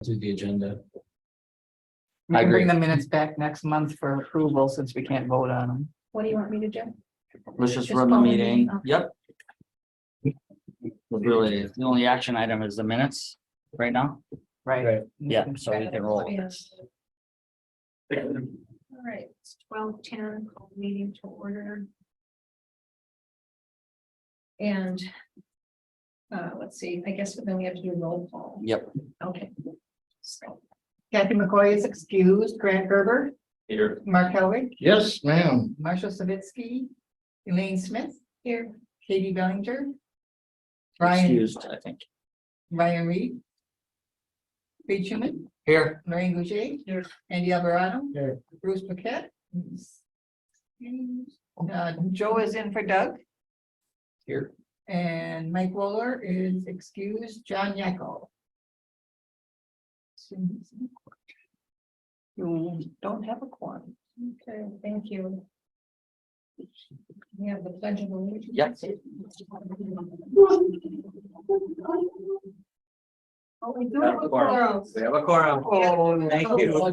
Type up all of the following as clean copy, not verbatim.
To the agenda. We I can bring agree. the minutes back next month for approval since we can't vote on them. What do you want me to do? Let's just Just run the call the meeting. meeting, okay. Yep. Really, the only action item is the minutes right now. Right. Yeah, so we can roll. Yes. All right, it's 12:10, call the meeting to order. And let's see, I guess then we have to do roll call. Yep. Okay. So, Kathy McCoy is excused. Grant Gerber, Here. Mark Helwig, Yes, ma'am. Marshall Savitsky, Elaine Smith, here, Katie Bellinger, Brian, Excused, I think. Ryan Reed, Reed Schumann, Here. Lorraine Gouget, Andy Alvarado, Here. Bruce Paquette. Joe is in for Doug. Here. And Mike Wohler is excused. John Yackel. You don't have a quorum. okay, thank you. We have the pledge of allegiance. Yep. Oh, we do have a quorum. We have a quorum. Oh, Thank you.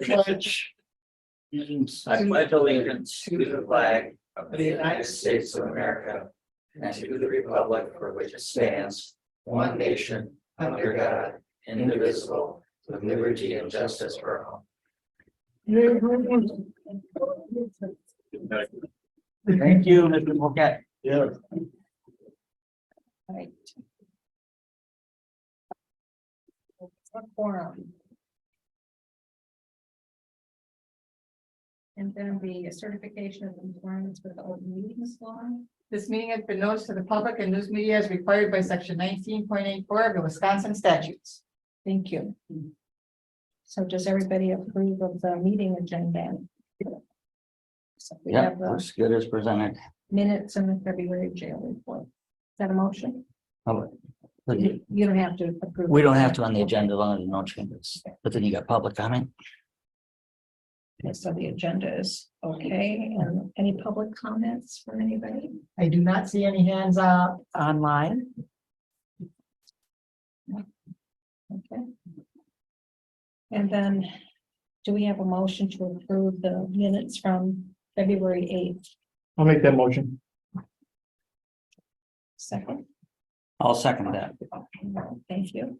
I pledge allegiance to the flag of the United States of America and to the republic for which it stands, one nation, under God, indivisible, with liberty and justice for all. Thank you, Mr. Paquette. Yeah. Right. A quorum. And then the certification of compliance with the open meetings law. This meeting has been noticed to the public and news media as required by section 19.84 of the Wisconsin statutes. Thank you. So does everybody approve of the meeting agenda? So we Yeah, have the looks good as presented. minutes and the February jail report. Is that a motion? Public. You don't have to approve. We don't have to on the agenda, as long as there's no changes, but then you got public comment. Okay, so the agenda is okay, and any public comments from anybody? I do not see any hands up online. Okay. And then, do we have a motion to approve the minutes from February 8th? I'll make that motion. Second, I'll second that. thank you.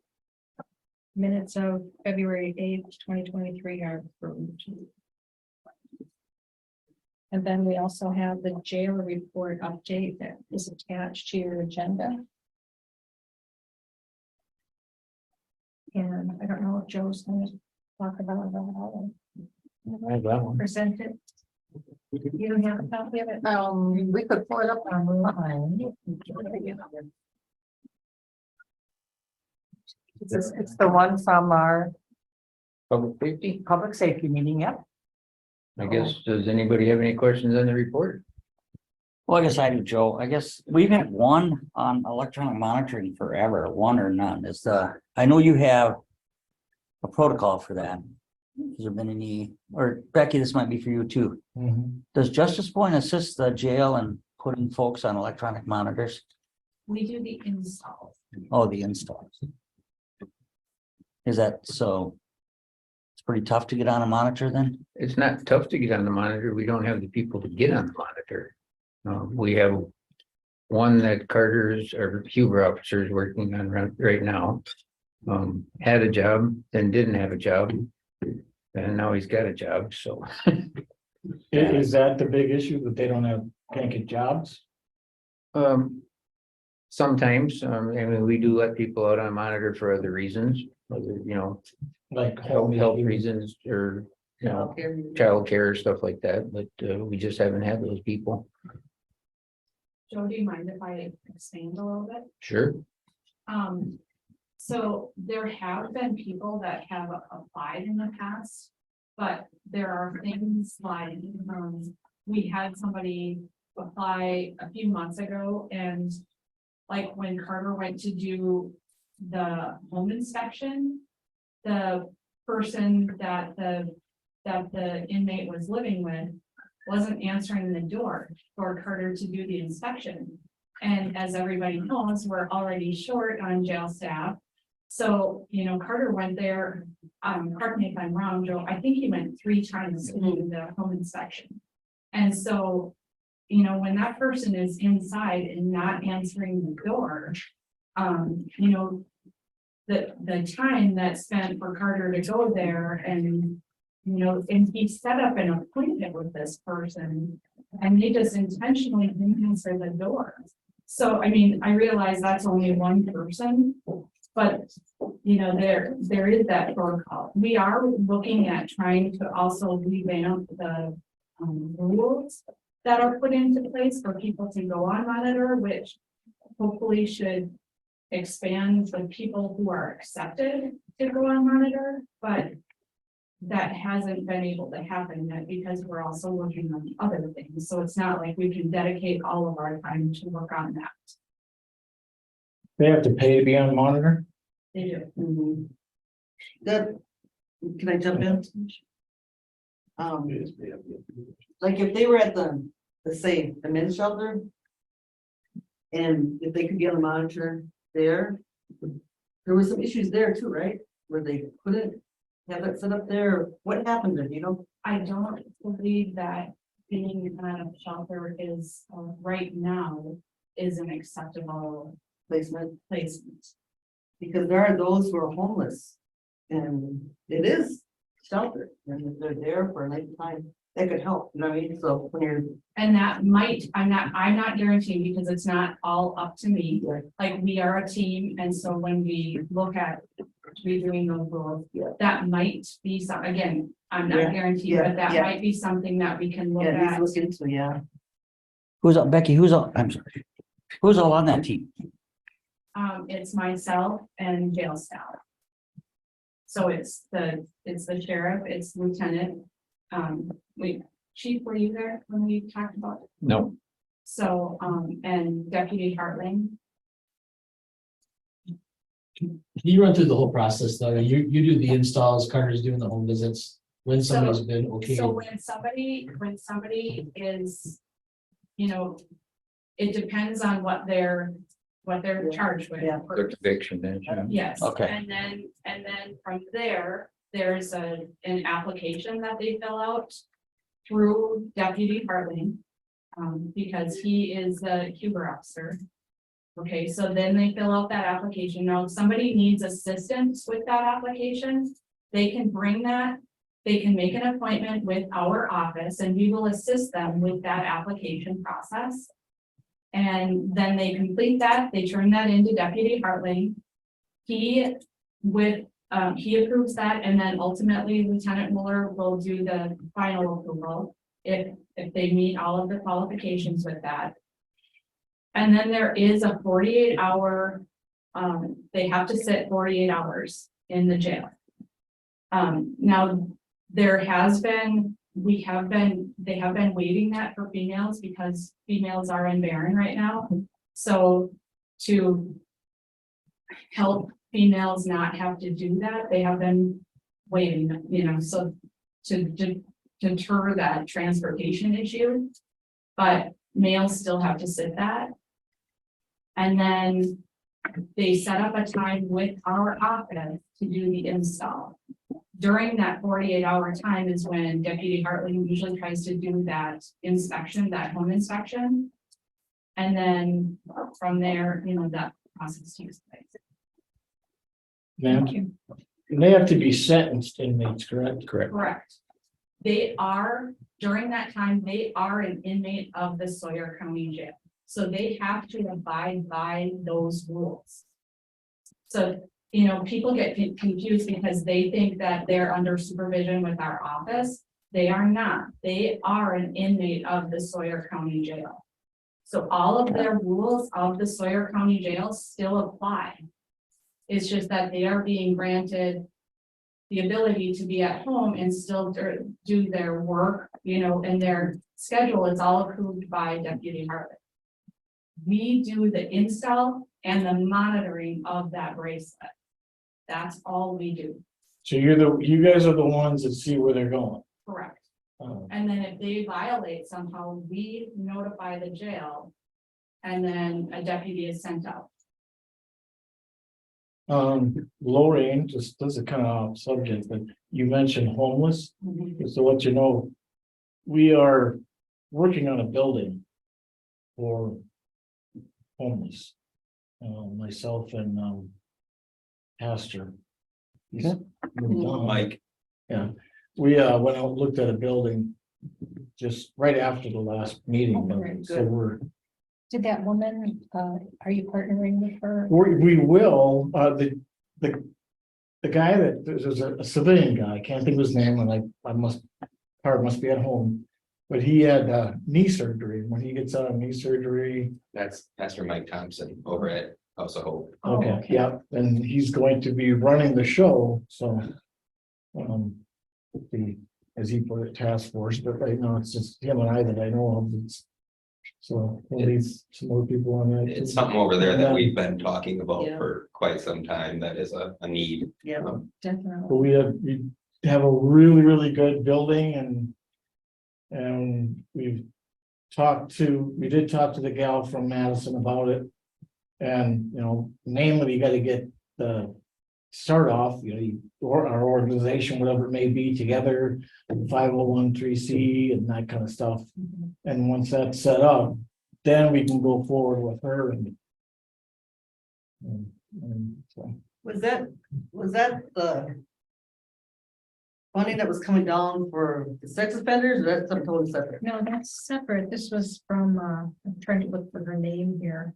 Minutes of February 8th, 2023 are approved. And then we also have the jail report update that is attached to your agenda. And I don't know if Joe's going to talk about that I have that or one. present it. You don't have a copy of it? We could pull it up online. It's the one from our Public safety. public safety meeting, yep. I guess, does anybody have any questions on the report? Well, I guess I do, Joe. I guess we've had one on electronic monitoring forever, one or none. Is I know you have a protocol for that. Has there been any, or Becky, this might be for you too. Does Justice Point assist the jail in putting folks on electronic monitors? We do the install. Oh, the installs. Is that so? It's pretty tough to get on a monitor then? It's not tough to get on the monitor. We don't have the people to get on the monitor. We have one that Carter's or Huber officer is working on right now. Had a job, then didn't have a job. And now he's got a job, so. Is that the big issue that they can't get jobs? Sometimes, I mean, we do let people out on monitor for other reasons, whether, Like health reasons or, childcare, stuff like that, but we just haven't had those people. Joe, do you mind if I expand a little bit? Sure. So there have been people that have applied in the past, but there are things like, we had somebody apply a few months ago, and like when Carter went to do the home inspection, the person that the inmate was living with wasn't answering the door for Carter to do the inspection. And as everybody knows, we're already short on jail staff. So, Carter went there, correct me if I'm wrong, Joe, I think he went 3 times to do the home inspection. And so, when that person is inside and not answering the door, the time that's spent for Carter to go there and, and he set up an appointment with this person and they just intentionally didn't answer the door. So, I mean, I realize that's only one person, but, there is that protocol. We are looking at trying to also revamp the rules that are put into place for people to go on monitor, which hopefully should expand the people who are accepted to go on monitor, but that hasn't been able to happen yet because we're also working on other things. So it's not like we can dedicate all of our time to work on that. They have to pay to be on monitor? They do. That, can I jump in? Like if they were at say, the men's shelter. And if they could get a monitor there, there were some issues there too, right? Where they couldn't have it set up there. What happened there, I don't believe that being at a shelter is right now is an acceptable placement? placement. Because there are those who are homeless. And it is shelter, and if they're there for a length of time, that could help, you know what I mean? So when you're. And that might, I'm not guaranteeing because it's not all up to me. Right. Like we are a team, and so when we look at redoing those rules, Yeah. that might be some, again, I'm not Yeah, guaranteeing, but that yeah. might be something that we can look Yeah, at. he's looking into, yeah. Who's up, Becky, I'm sorry. Who's all on that team? It's myself and jail staff. So it's the sheriff, it's lieutenant. Chief, were you there when we talked about it? No, So, and Deputy Hartling. Can you run through the whole process though? You do the installs, Carter's doing the home visits, when somebody's been okay. So when somebody is, it depends on what they're charged with. Yeah. the conviction then. Yes. Okay. And then from there, there's an application that they fill out through Deputy Hartling. Because he is a Huber officer. Okay, so then they fill out that application. Now, if somebody needs assistance with that application, they can bring that. They can make an appointment with our office and we will assist them with that application process. And then they complete that, they turn that into Deputy Hartling. He approves that, and then ultimately Lieutenant Mueller will do the final approval if they meet all of the qualifications with that. And then there is a 48-hour, they have to sit 48 hours in the jail. Now, they have been waiving that for females because females are in Barron right now. So to help females not have to do that, they have been waiving, so to deter that transportation issue. But males still have to sit that. And then they set up a time with our office to do the install. During that 48-hour time is when Deputy Hartling usually tries to do that inspection, that home inspection. And then from there, that process takes place. Ma'am, they have to be sentenced inmates, correct? Correct. Correct. They are, during that time, they are an inmate of the Sawyer County Jail. So they have to abide by those rules. So, people get confused because they think that they're under supervision with our office. They are not. They are an inmate of the Sawyer County Jail. So all of their rules of the Sawyer County Jail still apply. It's just that they are being granted the ability to be at home and still do their work, and their schedule is all approved by Deputy Hartling. We do the install and the monitoring of that bracelet. That's all we do. So you guys are the ones that see where they're going. Correct. Oh. And then if they violate somehow, we notify the jail. And then a deputy is sent out. Lorraine, just this is kind of off subject, but you mentioned homeless. So what you know, we are working on a building for homeless. Myself and Pastor. He's moved on. Mike, Yeah, we went out and looked at a building just right after the last meeting. Oh, very So good. we're, Did that woman, are you partnering with her? we will, the guy that, there's a civilian guy, I can't think of his name, and I must, card must be at home. But he had knee surgery. When he gets out of knee surgery, that's Pastor Mike Thompson over at House of Hope. Oh, okay, yeah, and he's going to be running the show, so. The, as he put it, task force, but right now it's just him and I that I know of. So we'll need some more people on that. It's something over there that we've been talking about Yeah. for quite some time. That is a need. Yeah, But Definitely. we have a really, really good building and we did talk to the gal from Madison about it. And, you know, namely, you gotta get the start off, you know, or our organization, whatever it may be, together, 501(c) and that kind of stuff. And once that's set up, then we can go forward with her and so. was that the funding that was coming down for the sex offenders, or that's something totally separate? No, that's separate. This was from, I'm trying to look for her name here.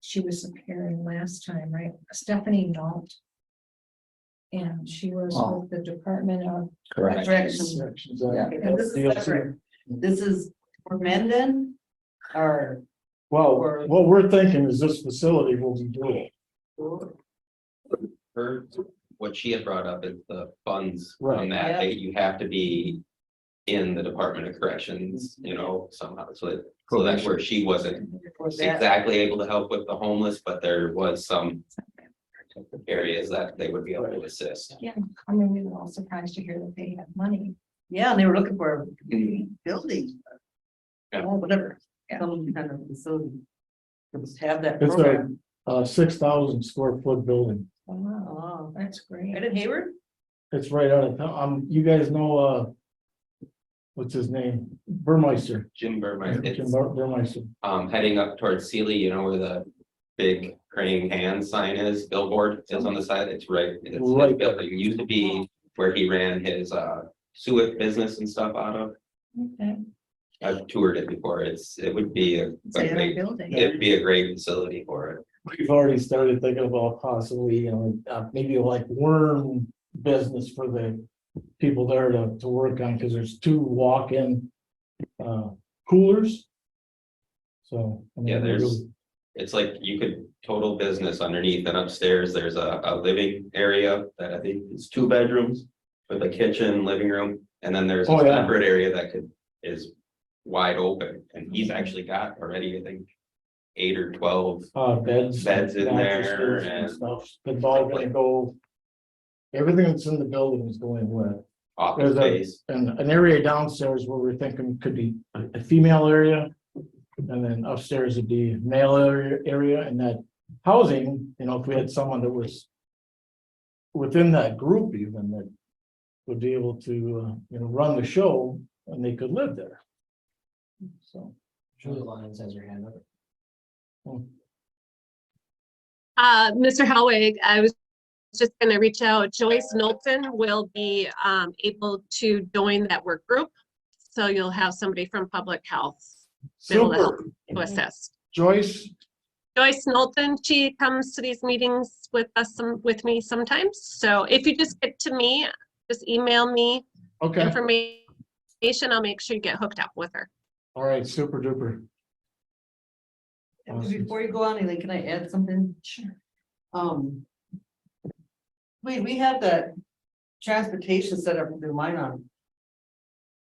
She was appearing last time, right? Stephanie Nault. And she was Oh. with the Department of Correct. Corrections. Yeah. And this is separate. This is for men then, or? Well, what we're thinking is this facility will be dual. What she had brought up is the funds Right. from that, Yeah. you have to be in the Department of Corrections, you know, somehow, so that's where she wasn't For that. exactly able to help with the homeless, but there was some areas that they would be able to assist. I mean, we were all surprised to hear that they had money. Yeah, and they were looking for a building. Yeah. Or whatever, some kind of facility. To just have that It's program. a 6,000 square foot building. Wow, Oh, that's great. right in Hayward? It's right out of town. You guys know, what's his name? Burmeister. Jim Burmeister, Jim it's Burmeister. heading up towards Sealy, you know where the big praying hands sign is, billboard is on the side, it's right. It's his Right. building, used to be where he ran his suet business and stuff out of. Okay. I've toured it before, it would be a It's a great, building. it'd be a great facility for it. We've already started thinking about possibly, you know, maybe like worm business for the people there to work on, because there's 2 walk-in coolers. So. I mean, Yeah, it's like you could total business underneath, and upstairs, there's a living area that I think is 2 bedrooms with a kitchen, living room, and then there's a Oh, yeah. separate area that is wide open, and he's actually got already, I think, 8 or 12 Beds. Beds in there mattresses and- Stuff, it's all gonna go. Everything that's in the building is going with. office There's space. And an area downstairs where we're thinking could be a female area. And then upstairs would be male area, and that housing, you know, if we had someone that was. Within that group even that would be able to, you know, run the show and they could live there. So. Julie Lyons has her hand up. Mr. Hellwig, I was just gonna reach out. Joyce Knowlton will be able to join that work group. So you'll have somebody from public health be able to help Super. to assist. Joyce, Joyce Knowlton, she comes to these meetings with us, with me sometimes. So if you just get to me, just email me okay, information, I'll make sure you get hooked up with her. all right, super duper. And Awesome. before you go on, Elaine, can I add something? Sure. We had that transportation set up through Minot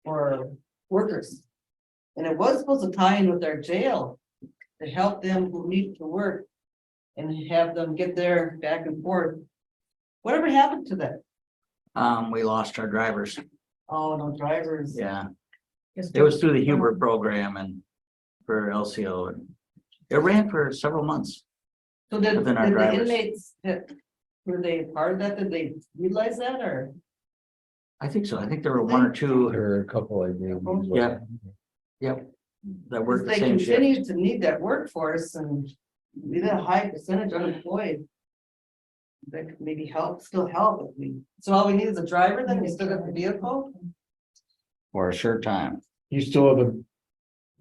for workers. And it was supposed to tie in with our jail to help them who need to work and have them get there back and forth. Whatever happened to that? We lost our drivers. Oh, no drivers. Yeah, it was through the Huber program and for LCO. It ran for several months. So did Within our the drivers. inmates Were they part of that? Did they utilize that or? I think so. I think there were one or two, There are a couple I do. Yeah. yep. That If worked the they same shift. continue to need that workforce and be that high percentage unemployed. That could maybe still help if we, so all we need is a driver, then we still got the vehicle? For a short time. You still have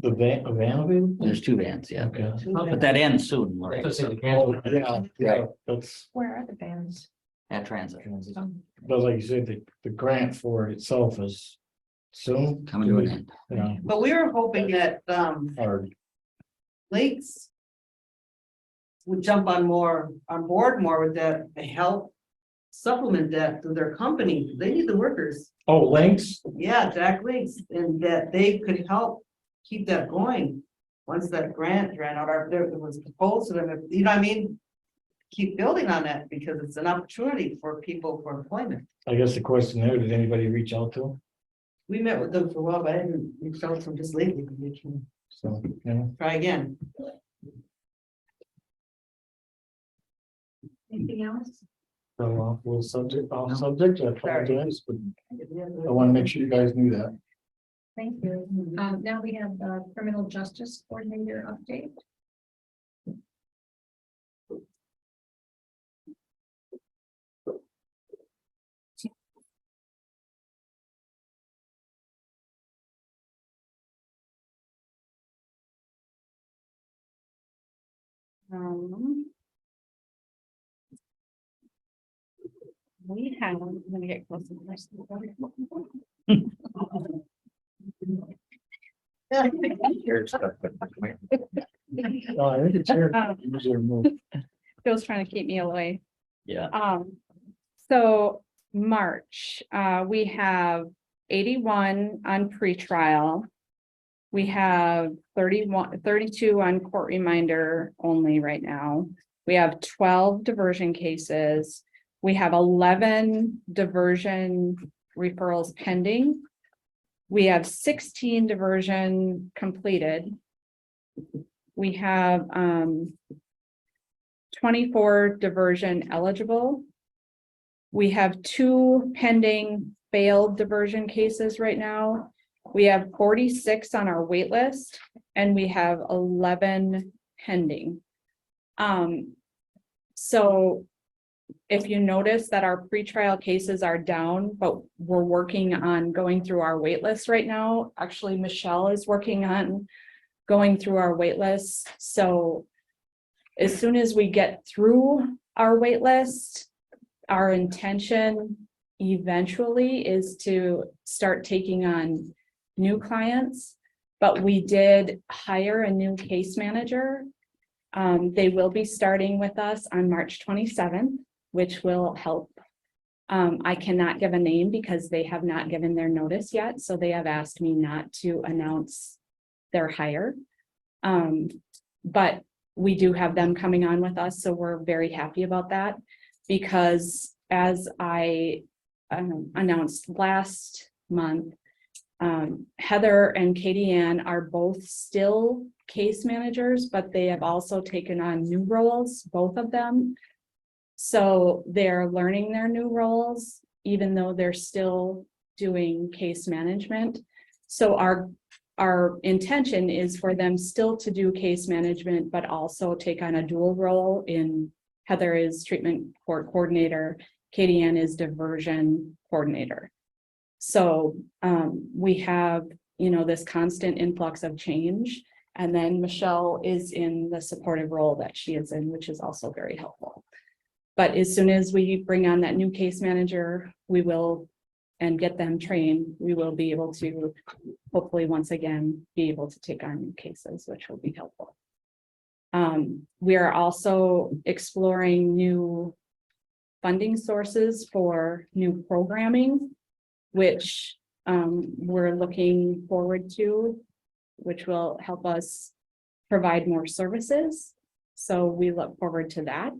the van available? There's 2 vans, yeah. Okay. But that ends soon, right? Let's say the Oh, grant- yeah, that's, Where are the bands? At transit. but like you said, the grant for it itself is soon. Coming to an end. Yeah, But we were hoping that, or Lakes. Would jump on board more with that, to help supplement that to their company, they need the workers. oh, links, Yeah, Jack Links, and that they could help keep that going. Once that grant ran out, or there was proposed to them, you know what I mean? Keep building on that because it's an opportunity for people for employment. I guess the question there, did anybody reach out to them? We met with them for a while, but I haven't reached out to them just lately, but we can So, you know, try again. Anything else? so off subject, I apologize, but I want to make sure you guys knew that. Thank you. Now we have the criminal justice coordinator update. We have, I'm gonna get close to this. No, I think it's here. Usually remove. Bill's trying to keep me away. Yeah. So March, we have 81 on pretrial. We have 32 on court reminder only right now. We have 12 diversion cases. We have 11 diversion referrals pending. We have 16 diversion completed. We have 24 diversion eligible. We have 2 pending failed diversion cases right now. We have 46 on our wait list and we have 11 pending. So if you notice that our pretrial cases are down, but we're working on going through our wait list right now. Actually, Michelle is working on going through our wait list. So as soon as we get through our wait list, our intention eventually is to start taking on new clients, but we did hire a new case manager. They will be starting with us on March 27th, which will help. I cannot give a name because they have not given their notice yet, so they have asked me not to announce their hire. But we do have them coming on with us, so we're very happy about that because as I announced last month, Heather and Katie Ann are both still case managers, but they have also taken on new roles, both of them. So they're learning their new roles, even though they're still doing case management. So our intention is for them still to do case management, but also take on a dual role in Heather is treatment court coordinator, Katie Ann is diversion coordinator. So we have, this constant influx of change. And then Michelle is in the supportive role that she is in, which is also very helpful. But as soon as we bring on that new case manager, we will, and get them trained, we will be able to hopefully once again, be able to take on new cases, which will be helpful. We are also exploring new funding sources for new programming, which we're looking forward to, which will help us provide more services. So we look forward to that.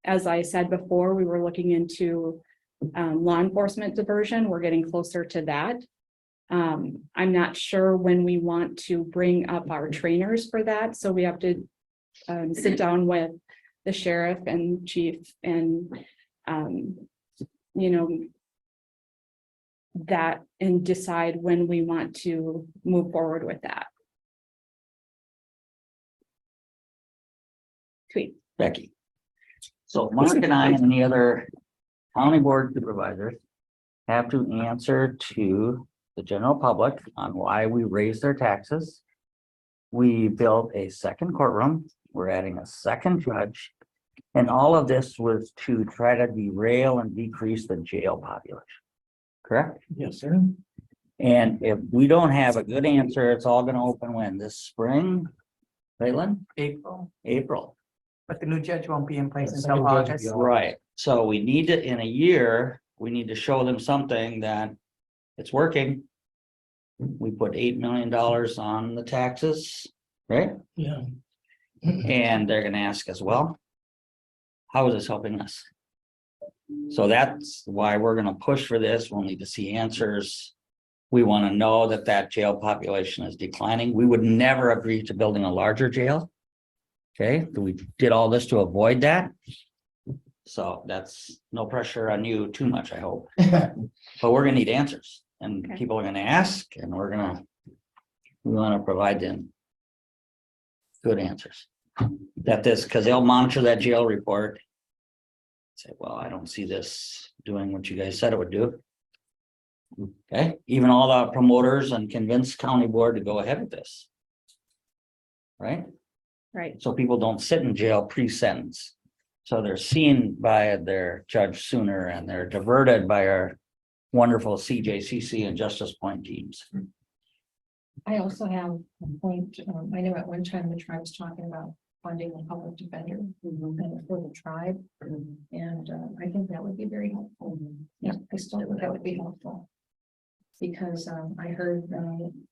As I said before, we were looking into law enforcement diversion. We're getting closer to that. I'm not sure when we want to bring up our trainers for that. So we have to sit down with the sheriff and chief and, you know, that and decide when we want to move forward with that. Sweet. Becky. So Mark and I and the other county board supervisors have to answer to the general public on why we raised their taxes. We built a second courtroom. We're adding a second judge. And all of this was to try to derail and decrease the jail population. Correct? Yes, sir. And if we don't have a good answer, it's all gonna open when? This spring? Leyland? April, April. but the new judge won't be in place The until second judge will August. be on. Right, so we need to, in a year, we need to show them something that it's working. We put $8 million on the taxes, right? Yeah. And they're gonna ask us, well, how is this helping us? So that's why we're gonna push for this. We'll need to see answers. We want to know that that jail population is declining. We would never agree to building a larger jail. Okay, we did all this to avoid that. So that's no pressure on you too much, I hope. But we're gonna need answers and Okay. people are gonna ask and we wanna provide them good answers. That this, because they'll monitor that jail report. Say, well, I don't see this doing what you guys said it would do. Okay, even all the promoters and convince county board to go ahead with this. Right? Right. So people don't sit in jail pre-sentence. So they're seen by their judge sooner and they're diverted by our wonderful CJCC and Justice Point teams. I also have a point, I know at one time the tribe was talking about funding a public defender for the tribe. And I think that would be very helpful. Yeah, I still think that would be helpful. Because I heard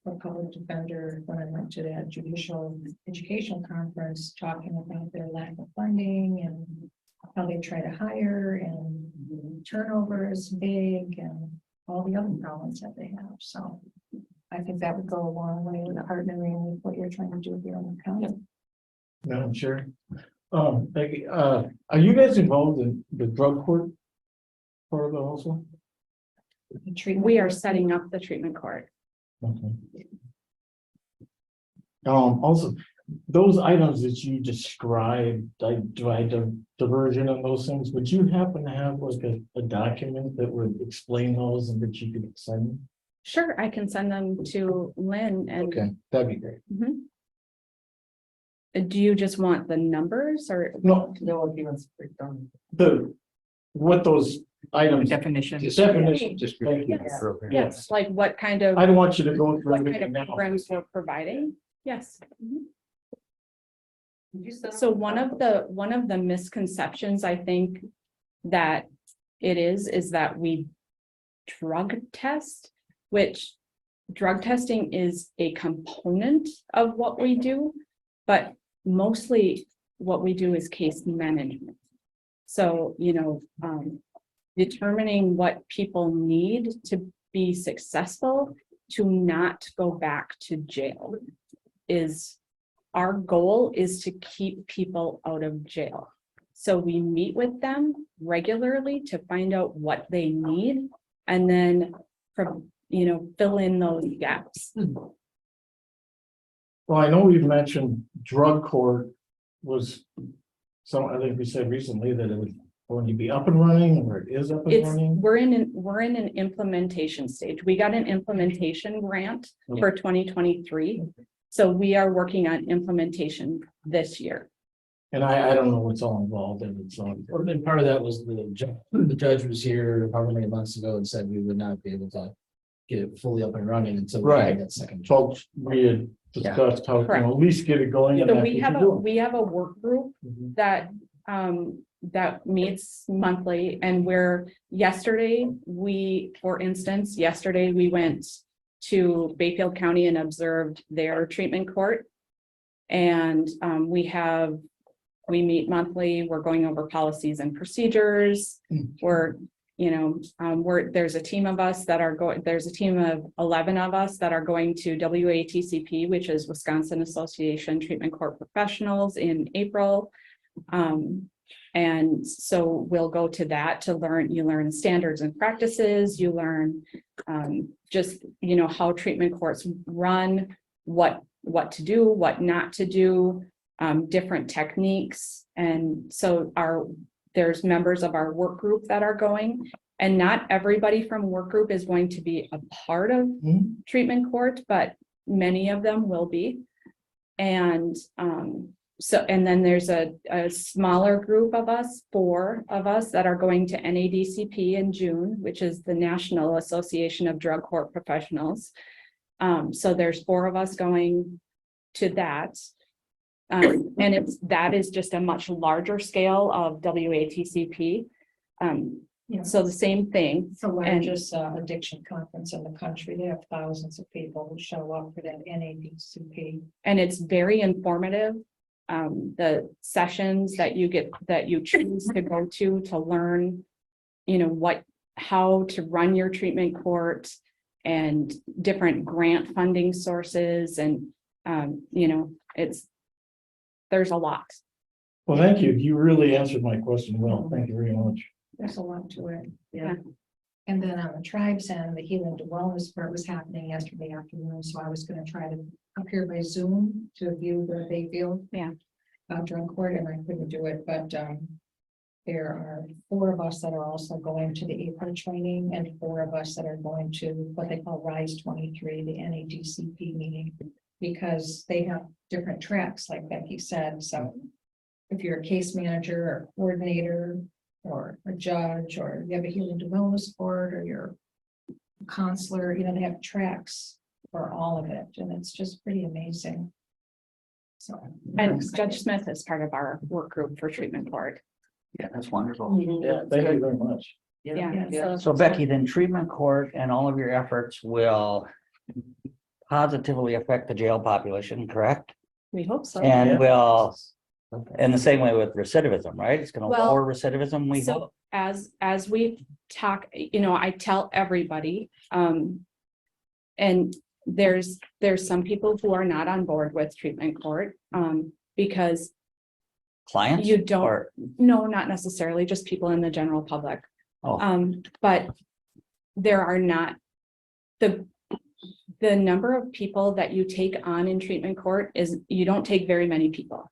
a public defender when I went to that judicial education conference talking about their lack of funding and how they try to hire and turnover is big and all the other problems that they have. So I think that would go a long way with partnering with what you're trying to do here in the county. Madam Chair. Becky, are you guys involved in the drug court? Part of it also? The treatment- We are setting up the treatment court. Okay. Also, those items that you described, like diversion and those things, would you happen to have like a document that would explain those and that you could send? Sure, I can send them to Lynn and. Okay, that'd be great. Mhm. Do you just want the numbers or? No, No, he wants to break down. what those items. Definition. Definition. Just. Yes. Yes, like what kind of, I don't want you to go through what kind everything of now. programs we're providing? Yes. Mhm. Did you send So them? one of the misconceptions I think that it is that we drug test, which drug testing is a component of what we do, but mostly what we do is case management. So, determining what people need to be successful to not go back to jail is our goal is to keep people out of jail. So we meet with them regularly to find out what they need and then fill in those gaps. Well, I know we've mentioned drug court was I think we said recently that it was going to be up and running or it is up and running. We're in an implementation stage. We got an implementation grant for 2023. So we are working on implementation this year. And I don't know what's all involved in it, so. And part of that was the judge was here however many months ago and said we would not be able to get it fully up and running until we Right. had that second. Folks, we had discussed how, at least get it going. and So that's we what have you're doing. we have a work group Mhm. that meets monthly and yesterday we went to Bayfield County and observed their treatment court. And we meet monthly, we're going over policies and procedures. There's a team of us that are there's a team of 11 of us that are going to WATCP, which is Wisconsin Association Treatment Court Professionals in April. And so we'll go to that to learn, you learn standards and practices, you learn just, you know, how treatment courts run, what to do, what not to do, different techniques. And so there's members of our work group that are going, and not everybody from work group is going to be a part of treatment court, but many of them will be. And and then there's a smaller group of us, 4 of us that are going to NADCP in June, which is the National Association of Drug Court Professionals. So there's 4 of us going to that. And that is just a much larger scale of WATCP. So the same thing. It's the largest addiction conference in the country. They have thousands of people who show up for that NADCP. And it's very informative. The sessions that you choose to go to learn, you know, how to run your treatment court and different grant funding sources. And, you know, there's a lot. Well, thank you. You really answered my question well. Thank you very much. There's a lot to it. Yeah. And then on the tribes and the Healing to Wellness part was happening yesterday afternoon, so I was gonna try to appear by Zoom to view the Bayfield. Yeah. Drug court, and I couldn't do it, but there are 4 of us that are also going to the APRA training, and 4 of us that are going to what they call RISE 23, the NADCP meeting, because they have different tracks, like Becky said. So if you're a case manager or coordinator or a judge, or you have a healing to wellness board, or you're a counselor, you know, they have tracks for all of it, and it's just pretty amazing. So, And Judge Smith is part of our work group for treatment court. Yeah, that's wonderful. Yeah, thank you very much. Yeah. So Becky, then treatment court and all of your efforts will positively affect the jail population, correct? We hope so. And will, in the same way with recidivism, right? It's gonna Well, lower recidivism, we hope. So as we talk, you know, I tell everybody, and there's some people who are not on board with treatment court, because Clients? you don't, Or, no, not necessarily, just people in the general public. oh, But there are not, the number of people that you take on in treatment court is, you don't take very many people.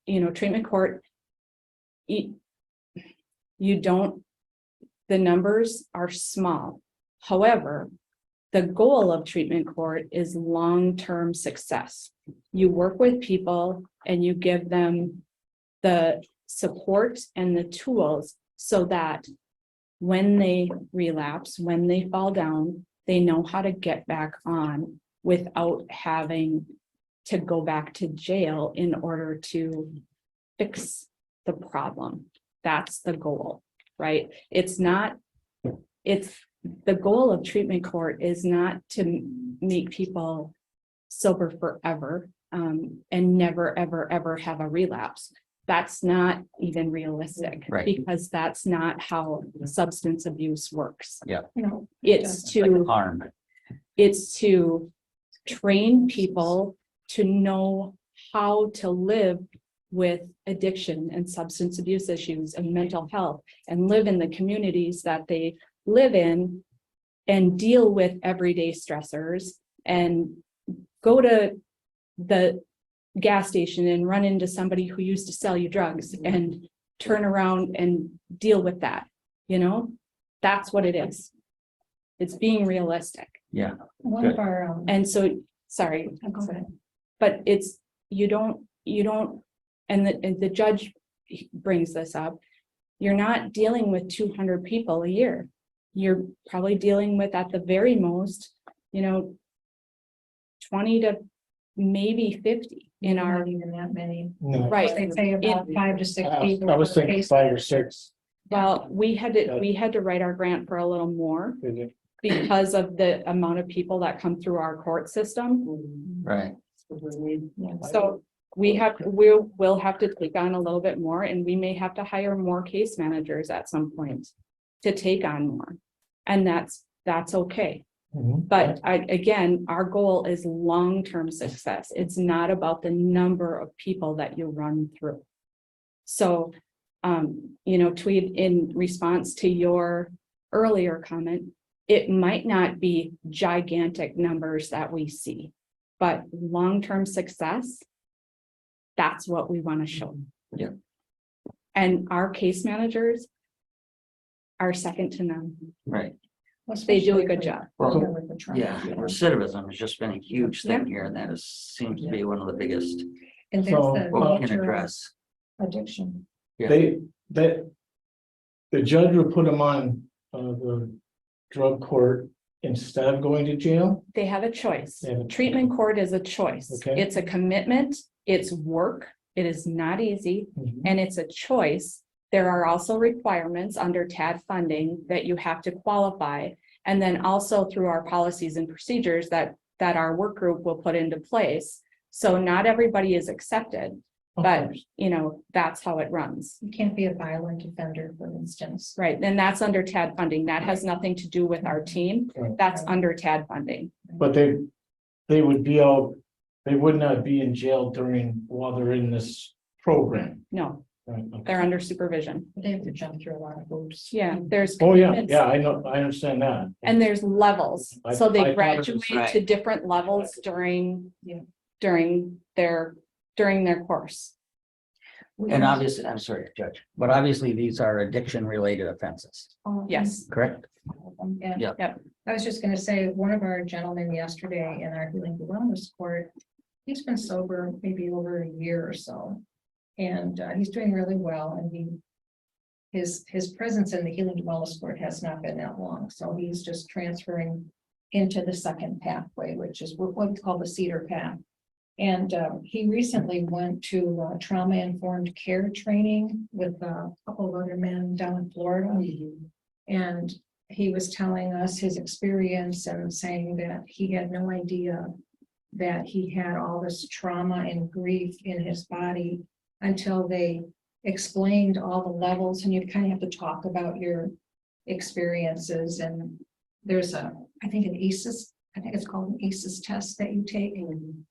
You know, treatment court, you don't, the numbers are small. However, the goal of treatment court is long-term success. You work with people and you give them the support and the tools so that when they relapse, when they fall down, they know how to get back on without having to go back to jail in order to fix the problem. That's the goal, right? The goal of treatment court is not to make people sober forever, and never, ever, ever have a relapse. That's not even realistic. Right. Because that's not how substance abuse works. Yeah. No, It's like to, harm. it's to train people to know how to live with addiction and substance abuse issues and mental health, and live in the communities that they live in and deal with everyday stressors, and go to the gas station and run into somebody who used to sell you drugs and turn around and deal with that. You know, that's what it is. It's being realistic. Yeah. one Good. of our, And so, sorry, go ahead. but it's, you don't, and the judge brings this up. You're not dealing with 200 people a year. You're probably dealing with, at the very most, 20 to maybe 50 in our, Not even that many. No, right. They say about 5 to 6 people. I was per thinking case. 5 or 6. Well, we had to write our grant for a little more because of the amount of people that come through our court system. Right. Yeah. So we'll have to take on a little bit more, and we may have to hire more case managers at some point to take on more. And that's okay. But again, our goal is long-term success. It's not about the number of people that you run through. So, Tweed, in response to your earlier comment, it might not be gigantic numbers that we see, but long-term success, that's what we want to show. Yeah. And our case managers are second to none. Right. They do a good job. Well, With the trauma, Yeah, you know. recidivism has just been a huge thing here, and that seems to be one of the biggest And there's So, the what we can nature of address. addiction. Yeah. The judge would put them on, the drug court instead of going to jail. They have a choice. They have a- Treatment court is a choice. Okay. It's a commitment, it's work, it is not easy, Mhm. and it's a choice. There are also requirements under TAD funding that you have to qualify. And then also through our policies and procedures that our work group will put into place. So not everybody is accepted, Of but course. that's how it runs. You can't be a violent offender, for instance. Right, and that's under TAD funding. That has nothing to do with our team. Right. That's under TAD funding. But they would be out, they would not be in jail while they're in this program. No, Right, okay. they're under supervision. They have to jump through a lot of hoops. Yeah, there's. Oh, yeah, commitments. yeah, I know, I understand that. And there's levels, I- so I they thought it graduate was- Right. to different levels during their course. And obviously, I'm sorry, Judge, but obviously these are addiction related offenses, Yes, correct? Yeah. Yeah. I was just gonna say, one of our gentlemen yesterday in our Healing to Wellness Court, he's been sober maybe over a year or so. And he's doing really well, and his presence in the Healing to Wellness Court has not been that long, so he's just transferring into the second pathway, which is what's called the Cedar Path. And he recently went to trauma-informed care training with a couple of other men down in Florida. And he was telling us his experience and saying that he had no idea that he had all this trauma and grief in his body until they explained all the levels, and you kind of have to talk about your experiences. And there's I think it's called an ACEs test that you take. And,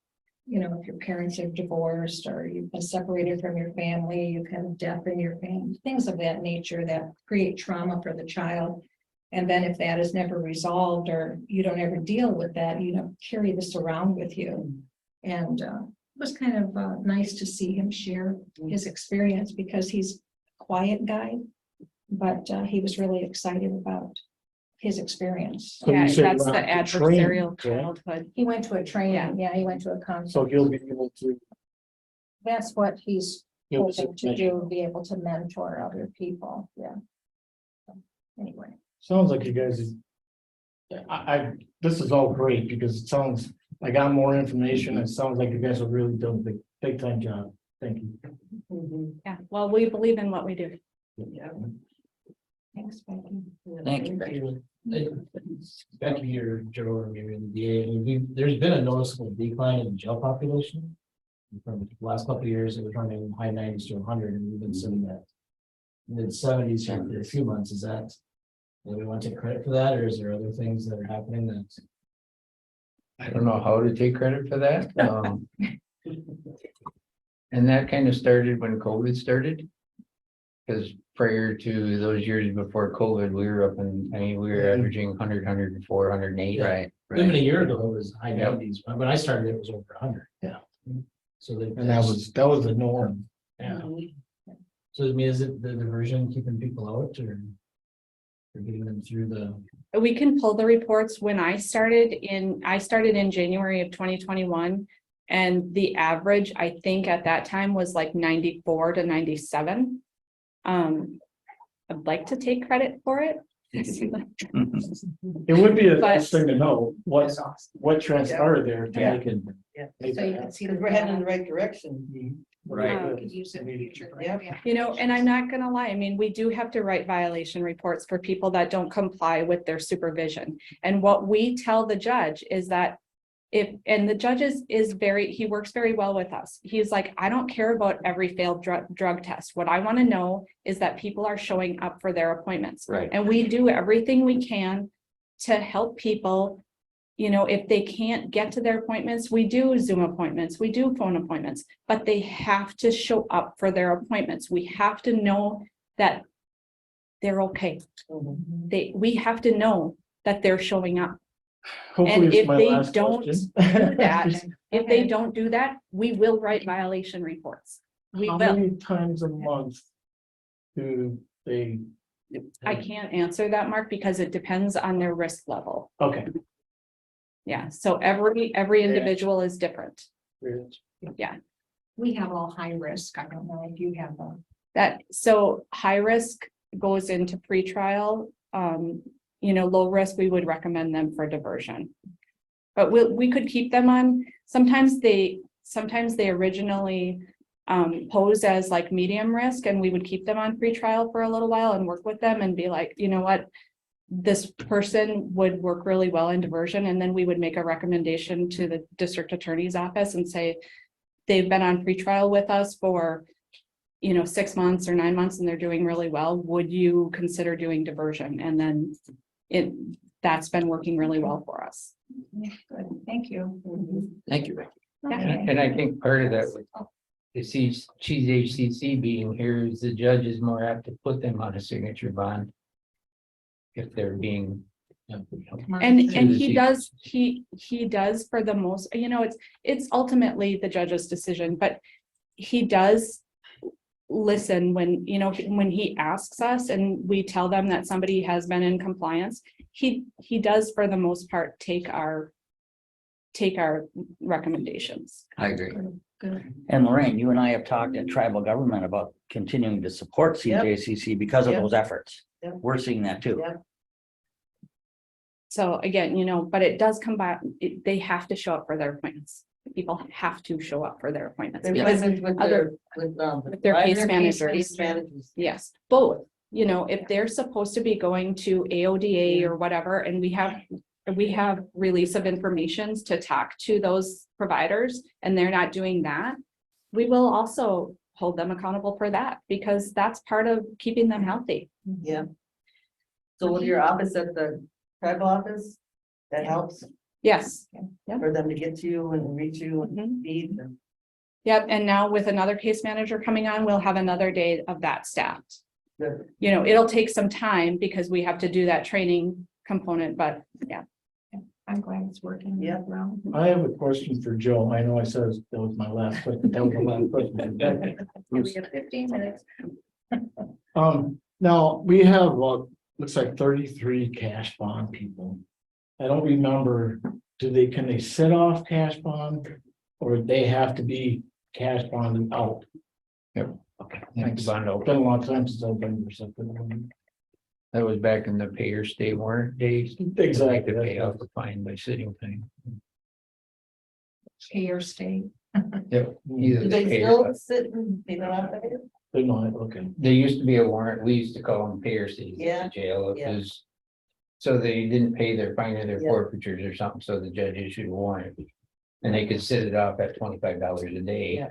if your parents are divorced or you've been separated from your family, you've had death in your family, things of that nature that create trauma for the child. And then if that is never resolved or you don't ever deal with that, carry this around with you. And it was kind of nice to see him share his experience, because he's a quiet guy, but he was really excited about his experience. So you yeah, said that's the around the training, adversarial correct? childhood. He went to a training, yeah, he went to a conference. So he'll be able to. That's what he's give us hoping to information. do, be able to mentor other people, yeah. So, anyway. Sounds like you guys. This is all great because it sounds, I got more information. It sounds like you guys are really doing a big time job. Thank you. Yeah, well, we believe in what we do. Thanks, Becky. Thank you. Becky or Joe or maybe the DA, there's been a noticeable decline in the jail population. From the last couple of years, it was running high 90s to 100, and we've been sitting at mid-70s here for a few months. Is that, do we want to take credit for that, or is there other things that are happening that? I don't know how to take credit for that. And that kind of started when COVID started. Because prior to those years before COVID, we were we were averaging 100, 104, 108. Yeah. Right, Even a year ago, it was high Yep. 90s. When I started, it was over 100. Yeah. So they. And that was the norm. Yeah. So I mean, is it the diversion keeping people out, or getting them through the? We can pull the reports. When I started in January of 2021. And the average, I think at that time was like 94 to 97. I'd like to take credit for it. It would be a But- nice thing to know what transpired there to Yeah. make it. make So you it can see We're heading in the right direction. Right. You could use it in the future. Yeah. And I'm not gonna lie, I mean, we do have to write violation reports for people that don't comply with their supervision. And what we tell the judge is that and the judge he works very well with us. He's like, I don't care about every failed drug test. What I want to know is that people are showing up for their appointments. Right. And we do everything we can to help people if they can't get to their appointments, we do Zoom appointments, we do phone appointments, but they have to show up for their appointments. We have to know that they're okay. We have to know that they're showing up. Hopefully it's if my they last don't question. do that, If they Okay. don't do that, we will write violation reports. We How will. many times a month do they? I can't answer that, Mark, because it depends on their risk level. Okay. Yeah, so every individual is different. We have all high risk. I don't know if you have So high risk goes into pretrial. Low risk, we would recommend them for diversion. But we could keep them on, sometimes they originally pose as like medium risk, and we would keep them on pretrial for a little while and work with them and be like, you know what? This person would work really well in diversion, and then we would make a recommendation to the district attorney's office and say, they've been on pretrial with us for 6 months or 9 months and they're doing really well. Would you consider doing diversion? And then that's been working really well for us. Good, thank you. Thank you, Rick. Okay. And I think part of that with the she's HCC being here is the judge is more apt to put them on a signature bond. If they're being. And he does for the most, it's ultimately the judge's decision, but he does listen when he asks us and we tell them that somebody has been in compliance. He does for the most part take our recommendations. I agree. Good. And Lorraine, you and I have talked at tribal government about continuing to support CJCC because of Yep. those efforts. Yep. We're seeing that too. Yep. So again, but it does come back, they have to show up for their appointments. People have to show up for their appointments. They're because present with other- with their case their managers. case managers. Yes, both, if they're supposed to be going to AODA or whatever, and we have release of informations to talk to those providers, and they're not doing that, we will also hold them accountable for that, because that's part of keeping them healthy. Yeah. So with your office at the tribal office, that helps Yes. for them to get to you and reach you and Mhm. feed them. Yep, and now with another case manager coming on, we'll have another day of that staffed. Good. It'll take some time because we have to do that training component, but yeah. I'm glad it's working. Yeah. Well. I have a question for Joe. I know I said that was my last question. That was the last question. We have 15 minutes. Now, we have, looks like 33 cash bond people. I don't remember, can they sit off cash bond? Or they have to be cash bonded out? Yep. Okay, Like thanks. the bond It's been a long time since I've been or something. That was back in the pay or stay warrant days. They Exactly. could pay off the fine by sitting thing. Pay or stay. Yep. Do Either they pay or- still sit and pay them out there? They're not, okay. There used to be a warrant, we used to call them pay or stays Yeah, at the jail. It yeah. was. So they didn't pay their fine or their Yeah. forfeitures or something, so the judge issued a warrant. And they could sit it off at $25 a day, Yeah.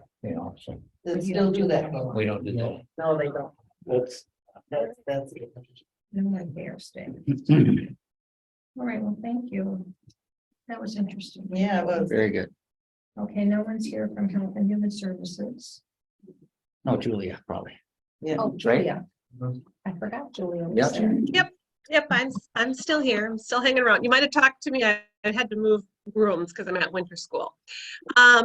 so They still do that? though? we don't do that. No, they don't. That's, That's it. And then pay or stay. All right, well, thank you. That was interesting. Yeah, it was. Very good. Okay, no one's here from Health and Human Services. No, Julia, probably. Yeah. Oh, Right. Julia. I forgot Julia. was Yeah. there. Yep, I'm still here. I'm still hanging around. You might have talked to me. I had to move rooms because I'm at winter school.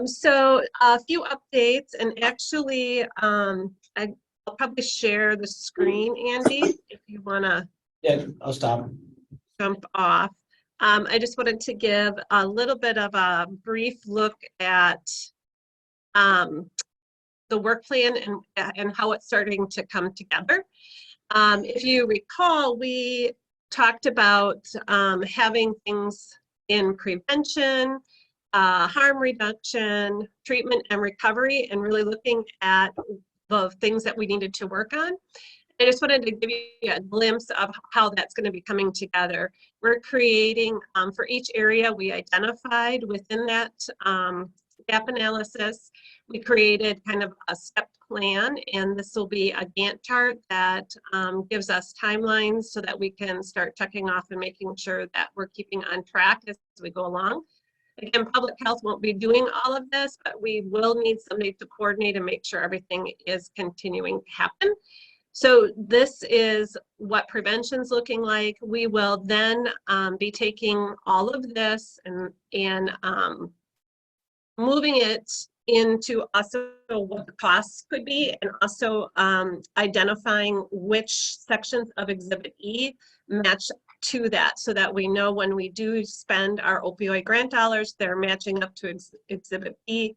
So a few updates, and actually, I'll probably share the screen, Andy, if you want to Yeah, I'll stop. jump off. I just wanted to give a little bit of a brief look at the work plan and how it's starting to come together. If you recall, we talked about having things in prevention, harm reduction, treatment and recovery, and really looking at the things that we needed to work on. I just wanted to give you a glimpse of how that's going to be coming together. We're creating, for each area we identified within that gap analysis, we created kind of a step plan, and this will be a Gantt chart that gives us timelines so that we can start checking off and making sure that we're keeping on track as we go along. Again, public health won't be doing all of this, but we will need somebody to coordinate and make sure everything is continuing to happen. So this is what prevention's looking like. We will then be taking all of this and moving it into also what the costs could be, and also identifying which sections of Exhibit E match to that, so that we know when we do spend our opioid grant dollars, they're matching up to Exhibit E,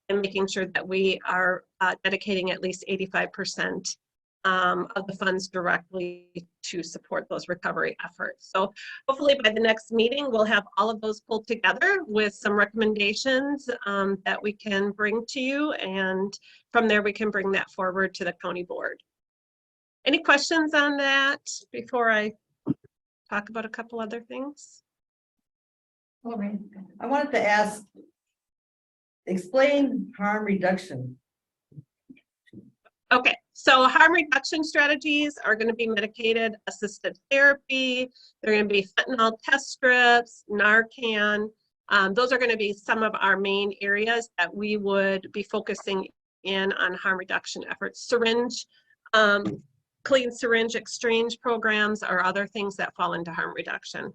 and making sure that we are dedicating at least 85% of the funds directly to support those recovery efforts. So hopefully by the next meeting, we'll have all of those pulled together with some recommendations that we can bring to you. And from there, we can bring that forward to the county board. Any questions on that before I talk about a couple other things? All right. I wanted to ask, explain harm reduction. Okay, so harm reduction strategies are going to be medicated assisted therapy. They're going to be fentanyl test strips, Narcan. Those are going to be some of our main areas that we would be focusing in on harm reduction efforts. Syringe, clean syringe exchange programs are other things that fall into harm reduction.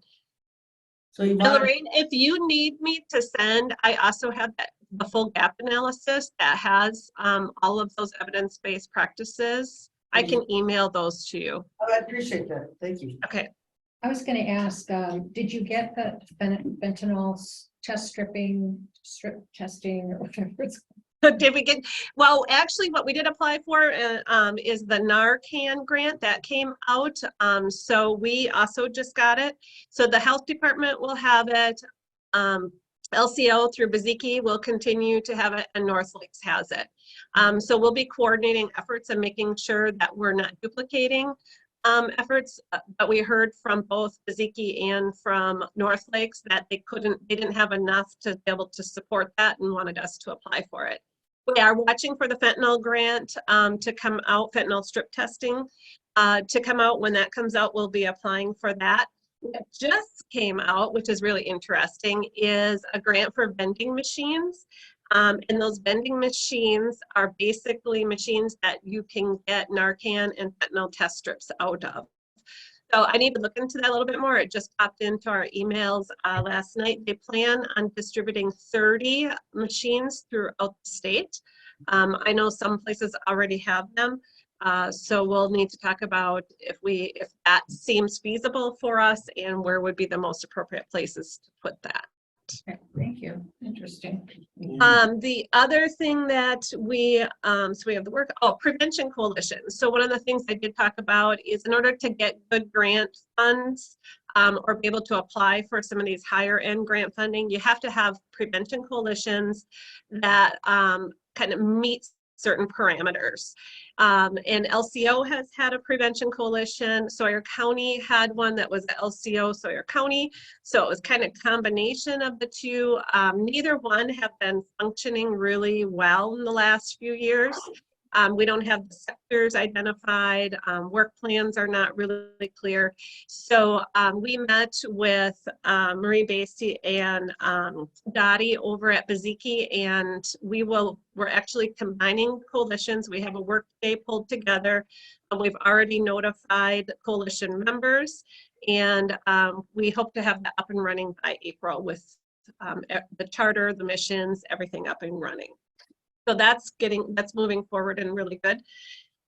So you And want, Lorraine, if you need me to send, I also have the full gap analysis that has all of those evidence-based practices. I can email those to you. I appreciate that. Thank you. Okay. I was gonna ask, did you get the fentanyl test stripping, strip testing, or whatever it's Did we get, well, actually what we did apply for is the Narcan grant that came out. So we also just got it. So the health department will have it. LCO through Beziki will continue to have it, and North Lakes has it. So we'll be coordinating efforts and making sure that we're not duplicating efforts. But we heard from both Beziki and from North Lakes that they didn't have enough to be able to support that and wanted us to apply for it. We are watching for the fentanyl grant to come out, fentanyl strip testing to come out. When that comes out, we'll be applying for that. What just came out, which is really interesting, is a grant for vending machines. And those vending machines are basically machines that you can get Narcan and fentanyl test strips out of. So I need to look into that a little bit more. It just popped into our emails last night. They plan on distributing 30 machines throughout the state. I know some places already have them. So we'll need to talk about if that seems feasible for us and where would be the most appropriate places to put that. Okay, thank you. Interesting. The other thing that we, so we have the Prevention Coalition. So one of the things I did talk about is in order to get good grant funds or be able to apply for some of these higher end grant funding, you have to have prevention coalitions that kind of meet certain parameters. And LCO has had a prevention coalition. Sawyer County had one that was the LCO Sawyer County. So it was kind of combination of the two. Neither one have been functioning really well in the last few years. We don't have the sectors identified. Work plans are not really clear. So we met with Marie Basie and Dottie over at Beziki, and we're actually combining coalitions. We have a work day pulled together. We've already notified coalition members, and we hope to have that up and running by April with the charter, the missions, everything up and running. So that's moving forward and really good.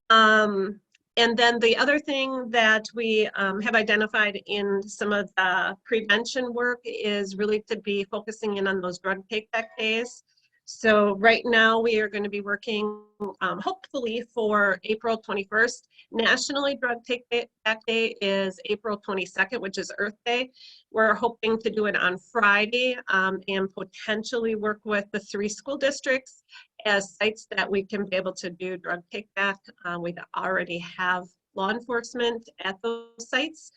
And then the other thing that we have identified in some of the prevention work is really to be focusing in on those drug take back days. So right now we are going to be working hopefully for April 21st. Nationally, Drug Take Back Day is April 22nd, which is Earth Day. We're hoping to do it on Friday and potentially work with the 3 school districts as sites that we can be able to do drug take back. We already have law enforcement at those sites.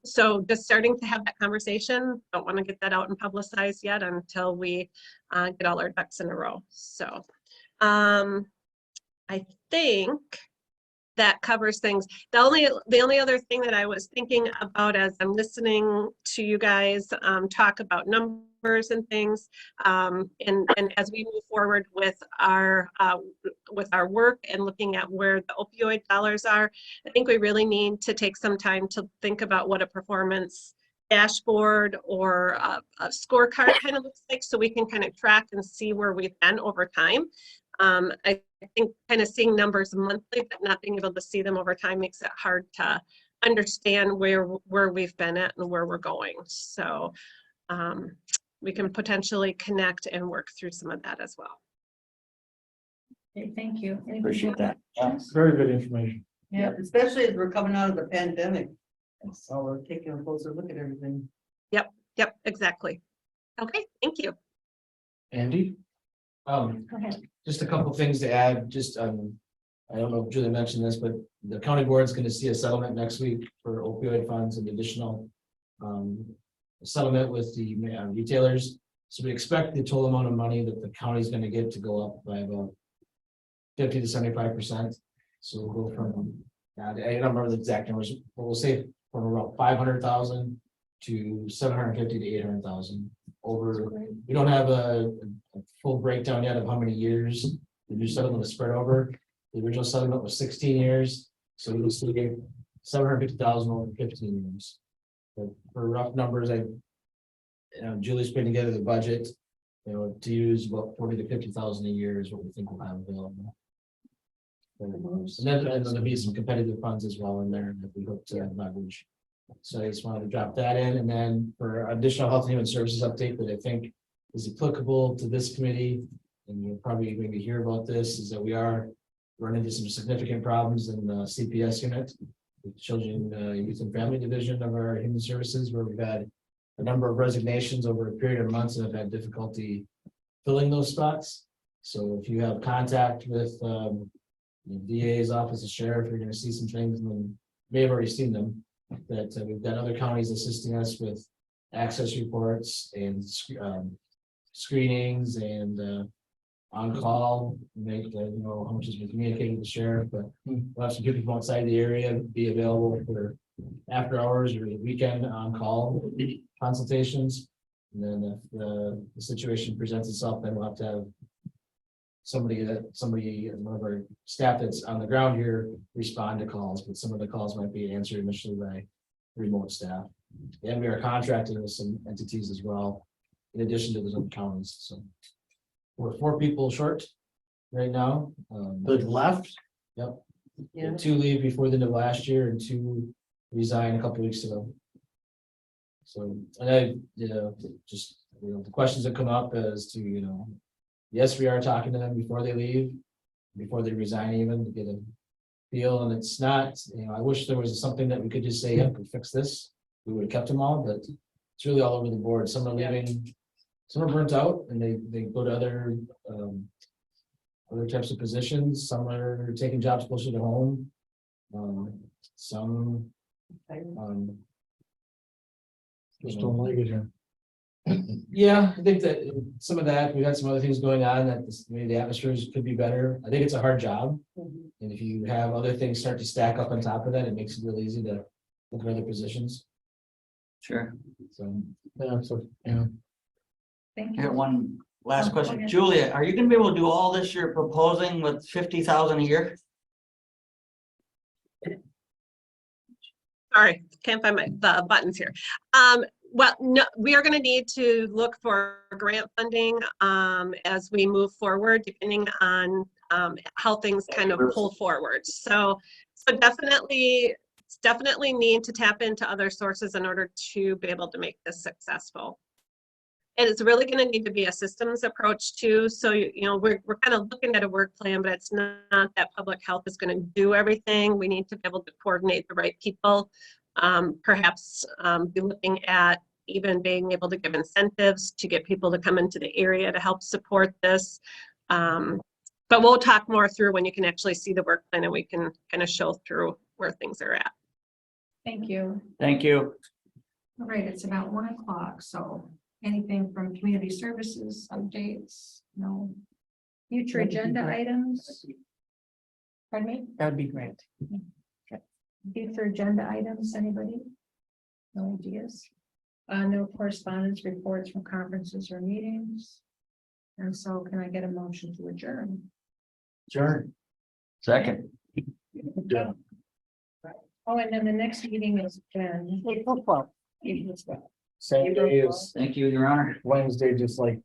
So just starting to have that conversation, don't want to get that out and publicized yet until we get all our ducks in a row. So I think that covers things. The only other thing that I was thinking about as I'm listening to you guys talk about numbers and things, and as we move forward with our work and looking at where the opioid dollars are, I think we really need to take some time to think about what a performance dashboard or a scorecard kind of looks like, so we can kind of track and see where we've been over time. I think kind of seeing numbers monthly, but not being able to see them over time makes it hard to understand where we've been at and where we're going. So we can potentially connect and work through some of that as well. Okay, thank you. Anything Appreciate that. Yeah. Very good information. Yeah, especially as we're coming out of the pandemic. So we're taking a closer look at everything. Yep, exactly. Okay, thank you. Andy? Go ahead. Just a couple things to add, just, I don't know if Julie mentioned this, but the county board is going to see a settlement next week for opioid funds and additional settlement with the retailers. So we expect the total amount of money that the county is going to get to go up by about 50 to 75%. So we'll go from, I don't remember the exact numbers, but we'll say from about 500,000 to 750 to 800,000 over. We don't have a full breakdown yet of how many years the new settlement is spread over. The original settlement was 16 years, so we'll still get 750,000 over 15 years. But for rough numbers, Julie's putting together the budget, to use about 40 to 50,000 a year is what we think we'll have available. And then there'll be some competitive funds as well in there that we hope to leverage. So I just wanted to drop that in, and then for additional health and human services update that I think is applicable to this committee, and you'll probably maybe hear about this, is that we are running into some significant problems in the CPS unit, the Children, Youth and Family Division of our Human Services, where we've had a number of resignations over a period of months and have had difficulty filling those spots. So if you have contact with the DA's office, the sheriff, you're going to see some things, and you may have already seen them, that we've got other counties assisting us with access reports and screenings and on-call, make how much has been communicated with the sheriff, but we'll have some people from outside the area be available for after hours or weekend on-call consultations. And then if the situation presents itself, then we'll have to have somebody, one of our staff that's on the ground here respond to calls, but some of the calls might be answered initially by remote staff. And we are contracting with some entities as well, in addition to those other counties. So we're 4 people short right now. That left? Yep. Yeah. 2 leave before the end of last year and 2 resigned a couple weeks ago. So, and I, just, the questions that come up as to, yes, we are talking to them before they leave, before they resign even, to get a feel, and it's not, I wish there was something that we could just say, yep, we fix this. We would have kept them all, but it's really all over the board. Some are leaving, some are burnt out and they go to other types of positions. Some are taking jobs closer to home. Some Just don't like it here. yeah, I think that some of that, we've had some other things going on that maybe the atmospheres could be better. I think it's a hard job. And if you have other things start to stack up on top of that, it makes it real easy to look at other positions. Sure. So Yeah. Thank I got you. one last Oh, question. okay. Julia, are you gonna be able to do all this you're proposing with 50,000 a year? Sorry, can't find the buttons here. Well, no, we are going to need to look for grant funding as we move forward, depending on how things kind of pull forward. So definitely need to tap into other sources in order to be able to make this successful. And it's really going to need to be a systems approach too. So, we're kind of looking at a work plan, but it's not that public health is going to do everything. We need to be able to coordinate the right people. Perhaps be looking at even being able to give incentives to get people to come into the area to help support this. But we'll talk more through when you can actually see the work plan and we can kind of show through where things are at. Thank you. Thank you. All right, it's about 1 o'clock, so anything from community services, updates? No. Future agenda items? Pardon me? That would be great. Future agenda items, anybody? No ideas? No correspondence reports from conferences or meetings? And so can I get a motion to adjourn? Sure. Second. Oh, and then the next meeting is then. April 12th. April 12th. Same day as Thank you, Your Honor. Wednesday, just like